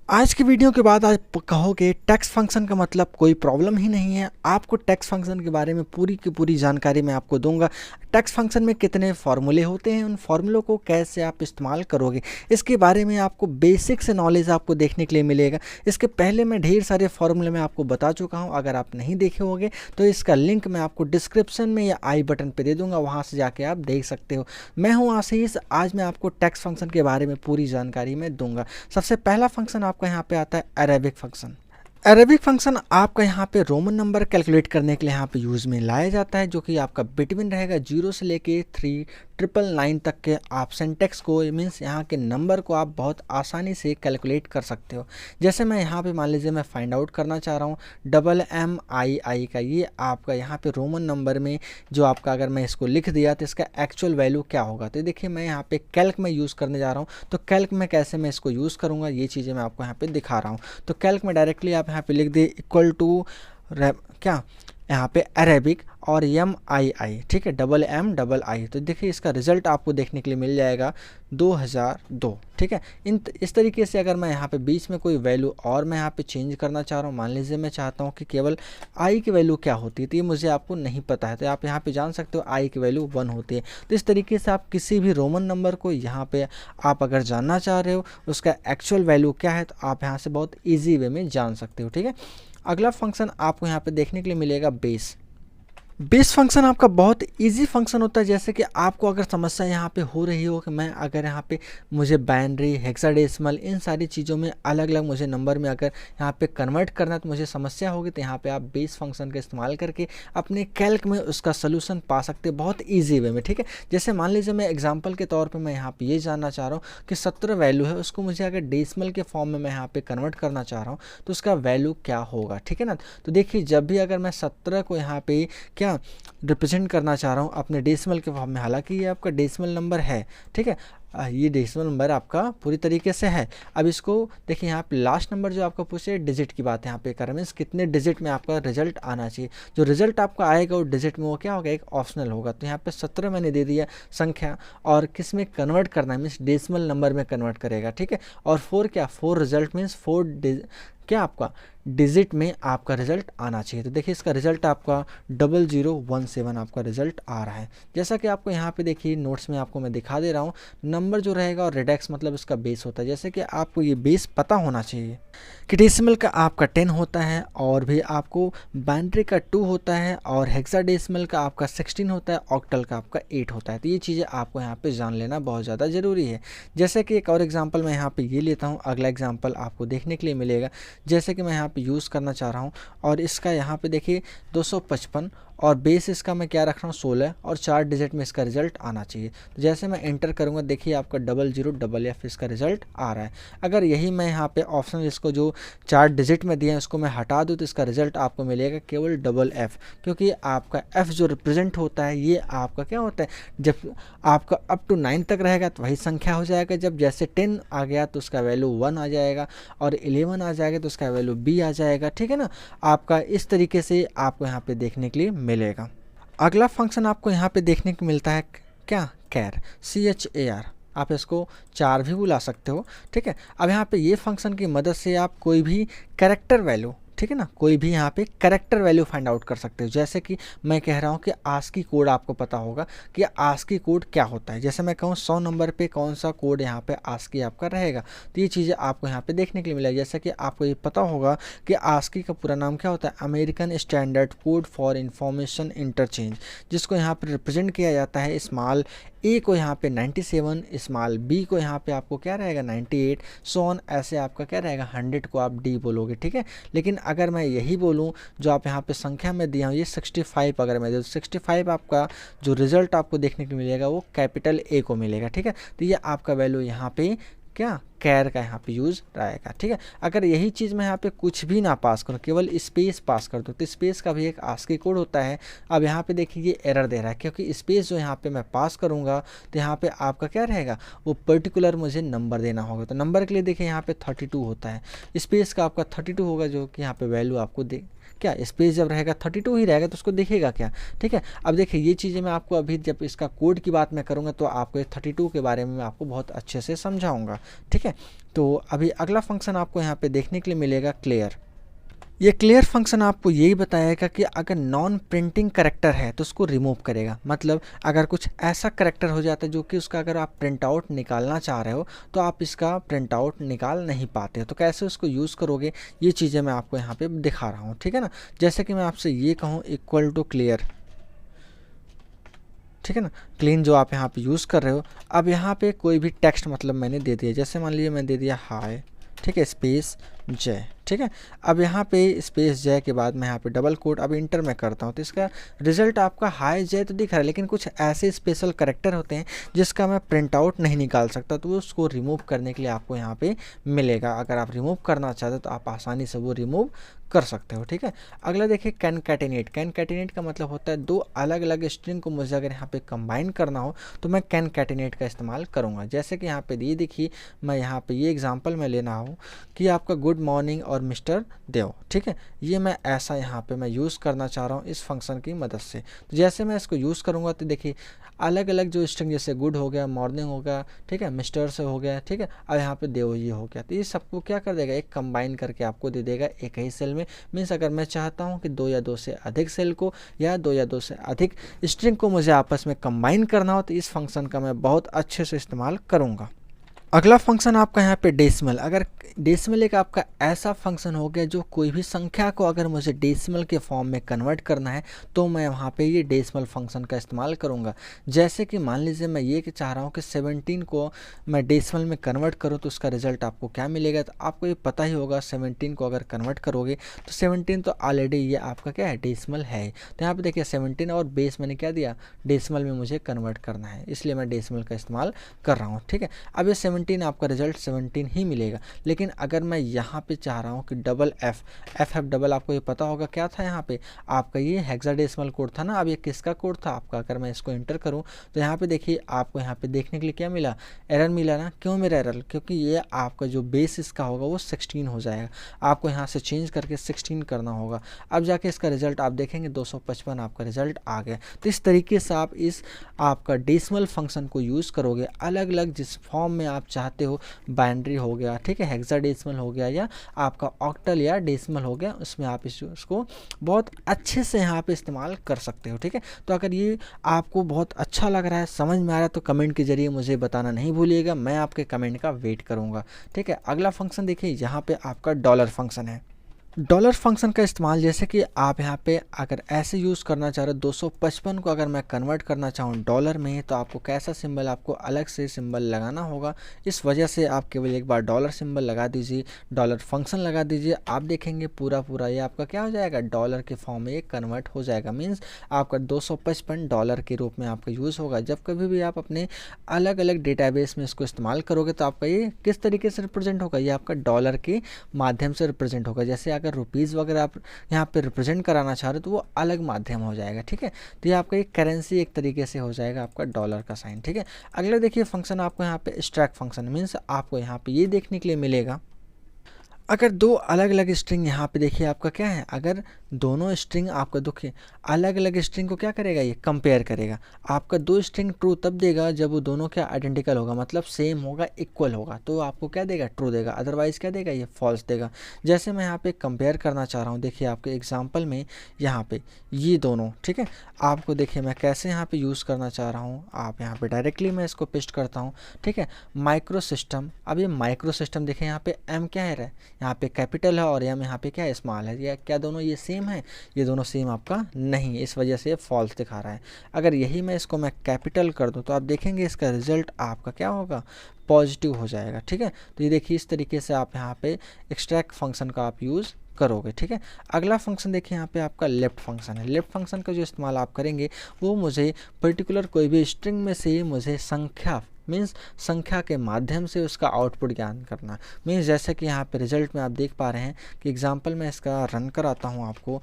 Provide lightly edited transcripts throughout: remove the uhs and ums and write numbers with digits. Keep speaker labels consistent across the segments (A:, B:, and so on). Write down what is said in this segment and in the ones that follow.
A: आज की वीडियो के बाद आप कहोगे टेक्स्ट फंक्शन का मतलब कोई प्रॉब्लम ही नहीं है। आपको टेक्स्ट फंक्शन के बारे में पूरी की पूरी जानकारी मैं आपको दूंगा। टेक्स्ट फंक्शन में कितने फार्मूले होते हैं, उन फार्मूलों को कैसे आप इस्तेमाल करोगे, इसके बारे में आपको बेसिक से नॉलेज आपको देखने के लिए मिलेगा। इसके पहले मैं ढेर सारे फार्मूले मैं आपको बता चुका हूं। अगर आप नहीं देखे होंगे तो इसका लिंक मैं आपको डिस्क्रिप्शन में या आई बटन पर दे दूँगा, वहाँ से जाके आप देख सकते हो। मैं हूँ आशीष। आज मैं आपको टेक्स्ट फंक्शन के बारे में पूरी जानकारी मैं दूंगा। सबसे पहला फंक्शन आपका यहाँ पे आता है अरेबिक फंक्शन। अरेबिक फंक्शन आपका यहाँ पे रोमन नंबर कैलकुलेट करने के लिए यहाँ पे यूज़ में लाया जाता है, जो कि आपका बिटवीन रहेगा 0 से लेके 3999 तक के। आप सिंटेक्स को मीन्स यहाँ के नंबर को आप बहुत आसानी से कैलकुलेट कर सकते हो। जैसे मैं यहाँ पे मान लीजिए मैं फाइंड आउट करना चाह रहा हूँ MMII का, ये आपका यहाँ पे रोमन नंबर में जो आपका, अगर मैं इसको लिख दिया तो इसका एक्चुअल वैल्यू क्या होगा। तो देखिए मैं यहाँ पे कैल्क में यूज़ करने जा रहा हूँ, तो कैल्क में कैसे मैं इसको यूज़ करूँगा ये चीज़ें मैं आपको यहाँ पे दिखा रहा हूँ। तो कैल्क में डायरेक्टली आप यहाँ पे लिख दिए इक्वल टू क्या यहाँ पे अरेबिक और MII, ठीक है, MMI। तो देखिए इसका रिजल्ट आपको देखने के लिए मिल जाएगा 2002, ठीक है। इस तरीके से अगर मैं यहाँ पे बीच में कोई वैल्यू और मैं यहाँ पे चेंज करना चाह रहा हूँ, मान लीजिए मैं चाहता हूँ कि केवल आई की वैल्यू क्या होती है, तो ये मुझे आपको नहीं पता है, तो आप यहाँ पे जान सकते हो आई की वैल्यू 1 होती है। तो इस तरीके से आप किसी भी रोमन नंबर को यहाँ पे आप अगर जानना चाह रहे हो उसका एक्चुअल वैल्यू क्या है, तो आप यहाँ से बहुत ईजी वे में जान सकते हो, ठीक है। अगला फंक्शन आपको यहाँ पे देखने के लिए मिलेगा बेस। बेस फंक्शन आपका बहुत इजी फंक्शन होता है। जैसे कि आपको अगर समस्या यहाँ पे हो रही हो कि मैं अगर यहाँ पे मुझे बाइनरी, हेक्साडेसिमल, इन सारी चीज़ों में अलग अलग मुझे नंबर में अगर यहाँ पे कन्वर्ट करना है तो मुझे समस्या होगी, तो यहाँ पे आप बेस फंक्शन का इस्तेमाल करके अपने कैल्क में उसका सोल्यूशन पा सकते हैं बहुत ईजी वे में, ठीक है। जैसे मान लीजिए मैं एग्जाम्पल के तौर पर मैं यहाँ पर ये जानना चाह रहा हूँ कि 17 वैल्यू है, उसको मुझे अगर डेसिमल के फॉर्म में मैं यहाँ पर कन्वर्ट करना चाह रहा हूँ तो उसका वैल्यू क्या होगा, ठीक है ना। तो देखिए जब भी अगर मैं 17 को यहाँ पे क्या रिप्रेजेंट करना चाह रहा हूँ अपने डेसिमल के फॉर्म में, हालांकि ये आपका डेसिमल नंबर है, ठीक है, ये डेसिमल नंबर आपका पूरी तरीके से है। अब इसको देखिए यहाँ पे लास्ट नंबर जो आपका पूछे डिजिट की बात यहाँ पे कर, मीन्स कितने डिजिट में आपका रिजल्ट आना चाहिए। जो रिजल्ट आपका आएगा वो डिजिट में वो क्या होगा, एक ऑप्शनल होगा। तो यहाँ पे 17 मैंने दे दिया संख्या, और किस में कन्वर्ट करना है, मीन्स डेसिमल नंबर में कन्वर्ट करेगा, ठीक है। और 4 क्या, 4 रिजल्ट मीन्स 4 क्या आपका डिजिट में आपका रिजल्ट आना चाहिए। तो देखिए इसका रिजल्ट आपका 0017 आपका रिजल्ट आ रहा है। जैसा कि आपको यहाँ पे देखिए नोट्स में आपको मैं दिखा दे रहा हूँ, नंबर जो रहेगा और रेडेक्स मतलब इसका बेस होता है। जैसे कि आपको ये बेस पता होना चाहिए कि डेसिमल का आपका 10 होता है, और भी आपको बाइनरी का 2 होता है, और हेक्साडेसिमल का आपका 16 होता है, ऑक्टल का आपका 8 होता है। तो ये चीज़ें आपको यहाँ पे जान लेना बहुत ज़्यादा ज़रूरी है। जैसे कि एक और एग्जांपल मैं यहाँ पे ये लेता हूँ, अगला एग्जांपल आपको देखने के लिए मिलेगा। जैसे कि मैं यहाँ पे यूज़ करना चाह रहा हूँ, और इसका यहाँ पे देखिए 255, और बेस इसका मैं क्या रख रहा हूँ 16, और 4 डिजिट में इसका रिजल्ट आना चाहिए। तो जैसे मैं एंटर करूँगा देखिए आपका 00FF इसका रिजल्ट आ रहा है। अगर यही मैं यहाँ पे ऑप्शन इसको जो 4 डिजिट में दिया है उसको मैं हटा दूँ तो इसका रिजल्ट आपको मिलेगा केवल FF, क्योंकि आपका F जो रिप्रेजेंट होता है ये आपका क्या होता है, जब आपका अप टू 9 तक रहेगा तो वही संख्या हो जाएगा, जब जैसे 10 आ गया तो उसका वैल्यू 1 आ जाएगा, और 11 आ जाएगा तो उसका वैल्यू B आ जाएगा, ठीक है ना। आपका इस तरीके से आपको यहाँ पे देखने के लिए मिलेगा। अगला फंक्शन आपको यहाँ पे देखने को मिलता है क्या, कैर, CHAR। आप इसको 4 भी बुला सकते हो, ठीक है। अब यहाँ पे ये फंक्शन की मदद से आप कोई भी कैरेक्टर वैल्यू, ठीक है ना, कोई भी यहाँ पे कैरेक्टर वैल्यू फाइंड आउट कर सकते हो। जैसे कि मैं कह रहा हूँ कि आस्की कोड आपको पता होगा कि आस्की कोड क्या होता है। जैसे मैं कहूँ 100 नंबर पे कौन सा कोड यहाँ पे आस्की आपका रहेगा, तो ये चीज़ें आपको यहाँ पे देखने के लिए मिलेगी। जैसे कि आपको ये पता होगा कि आस्की का पूरा नाम क्या होता है, American standard code for information interchange, जिसको यहाँ पर रिप्रेजेंट किया जाता है स्मॉल ए को यहाँ पे 97, स्मॉल बी को यहाँ पे आपको क्या रहेगा 98, सो ऑन, ऐसे आपका क्या रहेगा 100 को आप डी बोलोगे, ठीक है। लेकिन अगर मैं यही बोलूँ जो आप यहाँ पे संख्या में दिया हूँ ये 65, अगर मैं 65 आपका जो रिजल्ट आपको देखने को मिलेगा वो कैपिटल A को मिलेगा, ठीक है। तो ये आपका वैल्यू यहाँ पे क्या कैर का यहाँ पे यूज़ रहेगा, ठीक है। अगर यही चीज़ मैं यहाँ पे कुछ भी ना पास करूँ, केवल स्पेस पास कर दूँ, तो स्पेस का भी एक आस्की कोड होता है। अब यहाँ पे देखिए ये एरर दे रहा है, क्योंकि स्पेस जो यहाँ पे मैं पास करूँगा तो यहाँ पे आपका क्या रहेगा, वो पर्टिकुलर मुझे नंबर देना होगा। तो नंबर के लिए देखिए यहाँ पे 32 होता है, स्पेस का आपका 32 होगा, जो कि यहाँ पे वैल्यू आपको दे क्या, स्पेस जब रहेगा 32 ही रहेगा तो उसको देखेगा क्या, ठीक है। अब देखिए ये चीज़ें मैं आपको अभी जब इसका कोड की बात मैं करूँगा तो आपको 32 के बारे में मैं आपको बहुत अच्छे से समझाऊँगा, ठीक है। है। तो अभी अगला फंक्शन आपको यहाँ पे देखने के लिए मिलेगा क्लियर। ये क्लियर फंक्शन आपको यही बताएगा कि अगर नॉन प्रिंटिंग करेक्टर है तो उसको रिमूव करेगा। मतलब अगर कुछ ऐसा करेक्टर हो जाता है जो कि उसका अगर आप प्रिंट आउट निकालना चाह रहे हो तो आप इसका प्रिंट आउट निकाल नहीं पाते हो, तो कैसे उसको यूज़ करोगे ये चीज़ें मैं आपको यहाँ पे दिखा रहा हूँ, ठीक है ना। जैसे कि मैं आपसे ये कहूँ इक्वल टू क्लियर, ठीक है ना, क्लीन जो आप यहाँ पे यूज़ कर रहे हो। अब यहाँ पे कोई भी टेक्स्ट मतलब मैंने दे दिया, जैसे मान लीजिए मैं दे दिया हाय, ठीक है, स्पेस जय, ठीक है। अब यहाँ पे स्पेस जय के बाद मैं यहाँ पे डबल कोट अब इंटर में करता हूँ तो इसका रिजल्ट आपका हाय जय तो दिख रहा है, लेकिन कुछ ऐसे स्पेशल करेक्टर होते हैं जिसका मैं प्रिंट आउट नहीं निकाल सकता, तो उसको रिमूव करने के लिए आपको यहाँ पे मिलेगा। अगर आप रिमूव करना चाहते हो तो आप आसानी से वो रिमूव कर सकते हो, ठीक है। अगला देखिए कैनकैटिनेट। कैनकैटिनेट का मतलब होता है दो अलग अलग स्ट्रिंग को मुझे अगर यहाँ पे कंबाइन करना हो तो मैं कैनकैटिनेट का इस्तेमाल करूँगा। जैसे कि यहाँ पे ये देखिए, मैं यहाँ पे ये एग्जांपल में लेना हूँ कि आपका गुड मॉर्निंग और मिस्टर देव, ठीक है, ये मैं ऐसा यहाँ पे मैं यूज़ करना चाह रहा हूँ इस फंक्शन की मदद से। तो जैसे मैं इसको यूज़ करूँगा तो देखिए अलग अलग जो स्ट्रिंग, जैसे गुड हो गया, मॉर्निंग हो गया, ठीक है, मिस्टर से हो गया, ठीक है, अब यहाँ पे देव ये हो गया, तो ये सबको क्या कर देगा, एक कंबाइन करके आपको दे देगा एक ही सेल में। मीन्स अगर मैं चाहता हूँ कि दो या दो से अधिक सेल को या दो या दो से अधिक स्ट्रिंग को मुझे आपस में कंबाइन करना हो तो इस फंक्शन का मैं बहुत अच्छे से इस्तेमाल करूँगा। अगला फंक्शन आपका यहाँ पे डेसिमल। अगर डेसिमल एक आपका ऐसा फंक्शन हो गया जो कोई भी संख्या को अगर मुझे डेसिमल के फॉर्म में कन्वर्ट करना है तो मैं वहाँ पे ये डेसिमल फंक्शन का इस्तेमाल करूँगा। जैसे कि मान लीजिए मैं ये चाह रहा हूँ कि 17 को मैं डेसिमल में कन्वर्ट करूँ तो उसका रिजल्ट आपको क्या मिलेगा, तो आपको ये पता ही होगा 17 को अगर कन्वर्ट करोगे तो 17 तो ऑलरेडी ये आपका क्या है, डेसिमल है। तो यहाँ पर देखिए 17 और बेस मैंने क्या दिया, डेसिमल में मुझे कन्वर्ट करना है, इसलिए मैं डेसिमल का इस्तेमाल कर रहा हूँ, ठीक है। अब ये 17 आपका रिजल्ट 17 ही मिलेगा। लेकिन अगर मैं यहाँ पे चाह रहा हूँ कि डबल एफ डबल, आपको ये पता होगा क्या था, यहाँ पे आपका ये हेक्साडेसिमल कोड था ना। अब ये किसका कोड था आपका, अगर मैं इसको इंटर करूँ तो यहाँ पे देखिए आपको यहाँ पे देखने के लिए क्या मिला, एरर मिला ना। क्यों मेरा एरर, क्योंकि ये आपका जो बेस इसका होगा वो 16 हो जाएगा, आपको यहाँ से चेंज करके 16 करना होगा। अब जाके इसका रिजल्ट आप देखेंगे 255 आपका रिजल्ट आ गया। तो इस तरीके से आप इस आपका डेसिमल फंक्शन को यूज़ करोगे अलग अलग जिस फॉर्म में आप चाहते हो। बाइनरी हो गया, ठीक है, हेक्साडेसिमल हो गया, या आपका ऑक्टल या डेसिमल हो गया, उसमें आप इसको बहुत अच्छे से यहाँ पे इस्तेमाल कर सकते हो, ठीक है। तो अगर ये आपको बहुत अच्छा लग रहा है, समझ में आ रहा है, तो कमेंट के जरिए मुझे बताना नहीं भूलिएगा, मैं आपके कमेंट का वेट करूँगा, ठीक है। अगला फंक्शन देखिए, यहाँ पे आपका डॉलर फंक्शन है। डॉलर फंक्शन का इस्तेमाल जैसे कि आप यहाँ पे अगर ऐसे यूज़ करना चाह रहे हो 255 को अगर मैं कन्वर्ट करना चाहूँ डॉलर में, तो आपको कैसा सिंबल, आपको अलग से सिंबल लगाना होगा। इस वजह से आप केवल एक बार डॉलर सिंबल लगा दीजिए, डॉलर फंक्शन लगा दीजिए, आप देखेंगे पूरा ये आपका क्या हो जाएगा, डॉलर के फॉर्म में ये कन्वर्ट हो जाएगा। मीन्स आपका 255 डॉलर के रूप में आपका यूज़ होगा। जब कभी भी आप अपने अलग अलग डेटाबेस में इसको इस्तेमाल करोगे तो आपका ये किस तरीके से रिप्रेजेंट होगा, ये आपका डॉलर के माध्यम से रिप्रेजेंट होगा। जैसे अगर रुपीज़ वगैरह आप यहाँ पे रिप्रेजेंट कराना चाह रहे हो तो वो अलग माध्यम हो जाएगा, ठीक है। तो ये आपका एक करेंसी एक तरीके से हो जाएगा आपका डॉलर का साइन, ठीक है। अगला देखिए फंक्शन आपको यहाँ पे स्ट्रैक फंक्शन, मीन्स आपको यहाँ पे ये देखने के लिए मिलेगा अगर दो अलग अलग स्ट्रिंग यहाँ पे देखिए आपका क्या है, अगर दोनों स्ट्रिंग आपका देखिए अलग अलग स्ट्रिंग को क्या करेगा, ये कंपेयर करेगा। आपका दो स्ट्रिंग ट्रू तब देगा जब वो दोनों क्या आइडेंटिकल होगा, मतलब सेम होगा, इक्वल होगा, तो आपको क्या देगा, ट्रू देगा। अदरवाइज़ क्या देगा, ये फॉल्स देगा। जैसे मैं यहाँ पे कंपेयर करना चाह रहा हूँ, देखिए आपके एग्जाम्पल में यहाँ पे ये दोनों, ठीक है, आपको देखिए मैं कैसे यहाँ पे यूज़ करना चाह रहा हूँ। आप यहाँ पे डायरेक्टली मैं इसको पेस्ट करता हूँ, ठीक है, माइक्रो सिस्टम। अब ये माइक्रो सिस्टम देखिए यहाँ पे एम क्या है, यहाँ पे कैपिटल है और एम यहाँ पे क्या है, स्मॉल है। या क्या दोनों ये सेम है, ये दोनों सेम आपका नहीं है, इस वजह से ये फॉल्स दिखा रहा है। अगर यही मैं इसको मैं कैपिटल कर दूं तो आप देखेंगे इसका रिजल्ट आपका क्या होगा, पॉजिटिव हो जाएगा, ठीक है। तो ये देखिए इस तरीके से आप यहाँ पे एक्सट्रैक्ट फंक्शन का आप यूज़ करोगे, ठीक है। अगला फंक्शन देखिए यहाँ पे आपका लेफ्ट फंक्शन है। लेफ्ट फंक्शन का जो इस्तेमाल आप करेंगे वो मुझे पर्टिकुलर कोई भी स्ट्रिंग में से मुझे संख्या, मीन्स संख्या के माध्यम से उसका आउटपुट ज्ञान करना। मीन्स जैसे कि यहाँ पे रिजल्ट में आप देख पा रहे हैं कि एग्जांपल मैं इसका रन कराता हूँ आपको,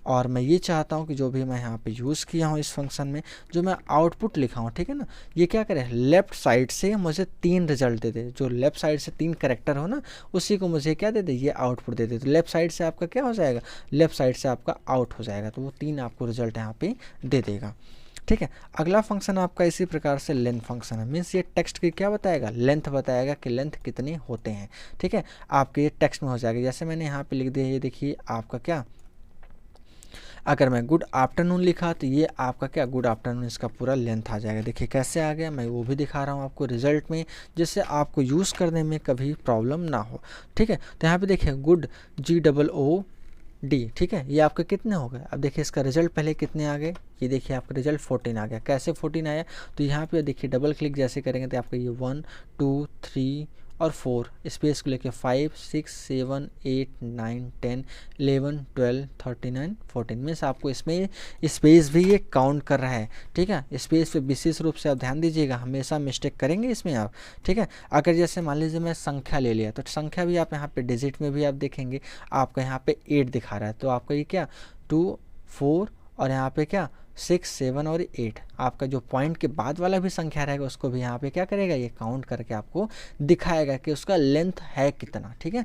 A: और मैं ये चाहता हूँ कि जो भी मैं यहाँ पे यूज़ किया हूँ इस फंक्शन में, जो मैं आउटपुट लिखा हूँ, ठीक है ना, ये क्या करे, लेफ़्ट साइड से मुझे 3 रिजल्ट दे दे। जो लेफ़्ट साइड से 3 कैरेक्टर हो ना, उसी को मुझे क्या दे दे, ये आउटपुट दे दे। तो लेफ़्ट साइड से आपका क्या हो जाएगा, लेफ़्ट साइड से आपका आउट हो जाएगा, तो वो 3 आपको रिजल्ट यहाँ पे दे देगा। ठीक है। अगला फंक्शन आपका इसी प्रकार से लेंथ फंक्शन है, मीन्स ये टेक्स्ट की क्या बताएगा, लेंथ बताएगा कि लेंथ कितने होते हैं। ठीक है, आपके ये टेक्स्ट में हो जाएगा। जैसे मैंने यहाँ पे लिख दिया, ये देखिए आपका क्या, अगर मैं गुड आफ्टरनून लिखा तो ये आपका क्या गुड आफ्टरनून, इसका पूरा लेंथ आ जाएगा। देखिए कैसे आ गया, मैं वो भी दिखा रहा हूँ आपको रिजल्ट में, जिससे आपको यूज़ करने में कभी प्रॉब्लम ना हो। ठीक है, तो यहाँ पे देखिए गुड GOOD, ठीक है, ये आपके कितने हो गए। अब देखिए इसका रिजल्ट पहले कितने आ गए, ये देखिए आपका रिजल्ट 14 आ गया। कैसे 14 आया, तो यहाँ पे देखिए डबल क्लिक जैसे करेंगे तो आपका ये 1 2 3 और 4 स्पेस को लेके 5 6 7 8 9 10 11 12 39 14, मीन्स आपको इसमें स्पेस भी ये काउंट कर रहा है। ठीक है, स्पेस पे विशेष रूप से आप ध्यान दीजिएगा, हमेशा मिस्टेक करेंगे इसमें आप। ठीक है, अगर जैसे मान लीजिए मैं संख्या ले लिया, तो संख्या भी आप यहाँ पे डिजिट में भी आप देखेंगे आपका यहाँ पे 8 दिखा रहा है, तो आपका ये क्या 2 4 और यहाँ पे क्या 6 7 और 8, आपका जो पॉइंट के बाद वाला भी संख्या रहेगा उसको भी यहाँ पे क्या करेगा, ये काउंट करके आपको दिखाएगा कि उसका लेंथ है कितना। ठीक है,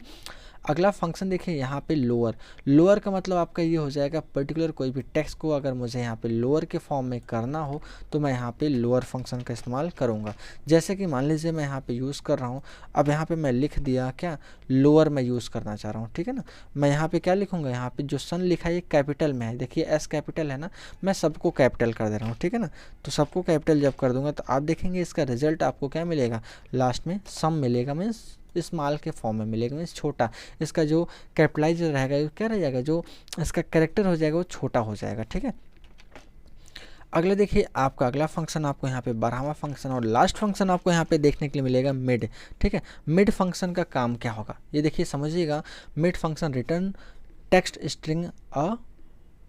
A: अगला फंक्शन देखिए यहाँ पे लोअर। लोअर का मतलब आपका ये हो जाएगा पर्टिकुलर कोई भी टेक्स्ट को अगर मुझे यहाँ पे लोअर के फॉर्म में करना हो तो मैं यहाँ पे लोअर फंक्शन का इस्तेमाल करूँगा। जैसे कि मान लीजिए मैं यहाँ पे यूज़ कर रहा हूँ, अब यहाँ पे मैं लिख दिया क्या लोअर मैं यूज़ करना चाह रहा हूँ। ठीक है ना, मैं यहाँ पे क्या लिखूँगा, यहाँ पे जो सन लिखा है ये कैपिटल में है, देखिए एस कैपिटल है ना, मैं सबको कैपिटल कर दे रहा हूँ। ठीक है ना, तो सबको कैपिटल जब कर दूंगा तो आप देखेंगे इसका रिजल्ट आपको क्या मिलेगा, लास्ट में सम मिलेगा, मीन्स स्मॉल के फॉर्म में मिलेगा, मीन्स छोटा। इसका जो कैपिटलाइज रहेगा क्या रह जाएगा, जो इसका कैरेक्टर हो जाएगा वो छोटा हो जाएगा। ठीक है, अगले देखिए आपका अगला फंक्शन आपको यहाँ पे 12वां फंक्शन और लास्ट फंक्शन आपको यहाँ पे देखने के लिए मिलेगा मिड। ठीक है, मिड फंक्शन का काम क्या होगा ये देखिए समझिएगा। Mid function return text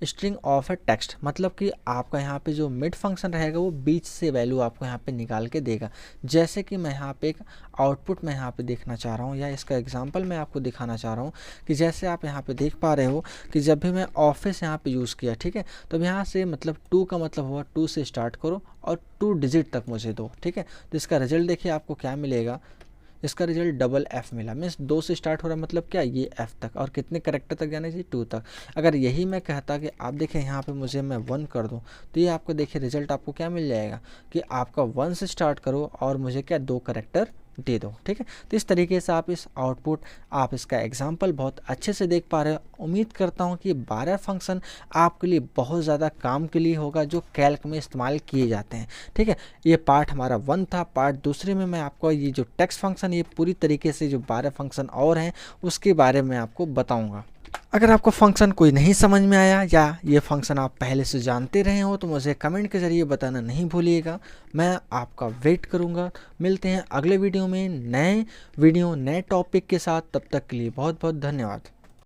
A: string of A text, मतलब कि आपका यहाँ पे जो मिड फंक्शन रहेगा वो बीच से वैल्यू आपको यहाँ पे निकाल के देगा। जैसे कि मैं यहाँ पे एक आउटपुट मैं यहाँ पे देखना चाह रहा हूँ, या इसका एग्जांपल मैं आपको दिखाना चाह रहा हूँ कि जैसे आप यहाँ पे देख पा रहे हो कि जब भी मैं ऑफिस यहाँ पे यूज़ किया, ठीक है, तो यहाँ से मतलब 2 का मतलब हुआ 2 से स्टार्ट करो और 2 डिजिट तक मुझे दो। ठीक है, तो इसका रिजल्ट देखिए आपको क्या मिलेगा, इसका रिजल्ट डबल एफ मिला, मीन्स 2 से स्टार्ट हो रहा है, मतलब क्या ये एफ तक, और कितने करेक्टर तक जाना चाहिए 2 तक। अगर यही मैं कहता कि आप देखें यहाँ पे मुझे मैं 1 कर दूँ तो ये आपको देखिए रिजल्ट आपको क्या मिल जाएगा कि आपका 1 से स्टार्ट करो और मुझे क्या 2 करेक्टर दे दो। ठीक है, तो इस तरीके से आप इस आउटपुट आप इसका एग्जाम्पल बहुत अच्छे से देख पा रहे हो। उम्मीद करता हूँ कि 12 फंक्शन आपके लिए बहुत ज़्यादा काम के लिए होगा जो कैल्क में इस्तेमाल किए जाते हैं। ठीक है, ये पार्ट हमारा 1 था। पार्ट दूसरे में मैं आपको ये जो टेक्स्ट फंक्शन ये पूरी तरीके से जो 12 फंक्शन और हैं उसके बारे में आपको बताऊँगा। अगर आपको फंक्शन कोई नहीं समझ में आया या ये फंक्शन आप पहले से जानते रहे हो तो मुझे कमेंट के ज़रिए बताना नहीं भूलिएगा, मैं आपका वेट करूँगा। मिलते हैं अगले वीडियो में नए टॉपिक के साथ, तब तक के लिए बहुत बहुत धन्यवाद।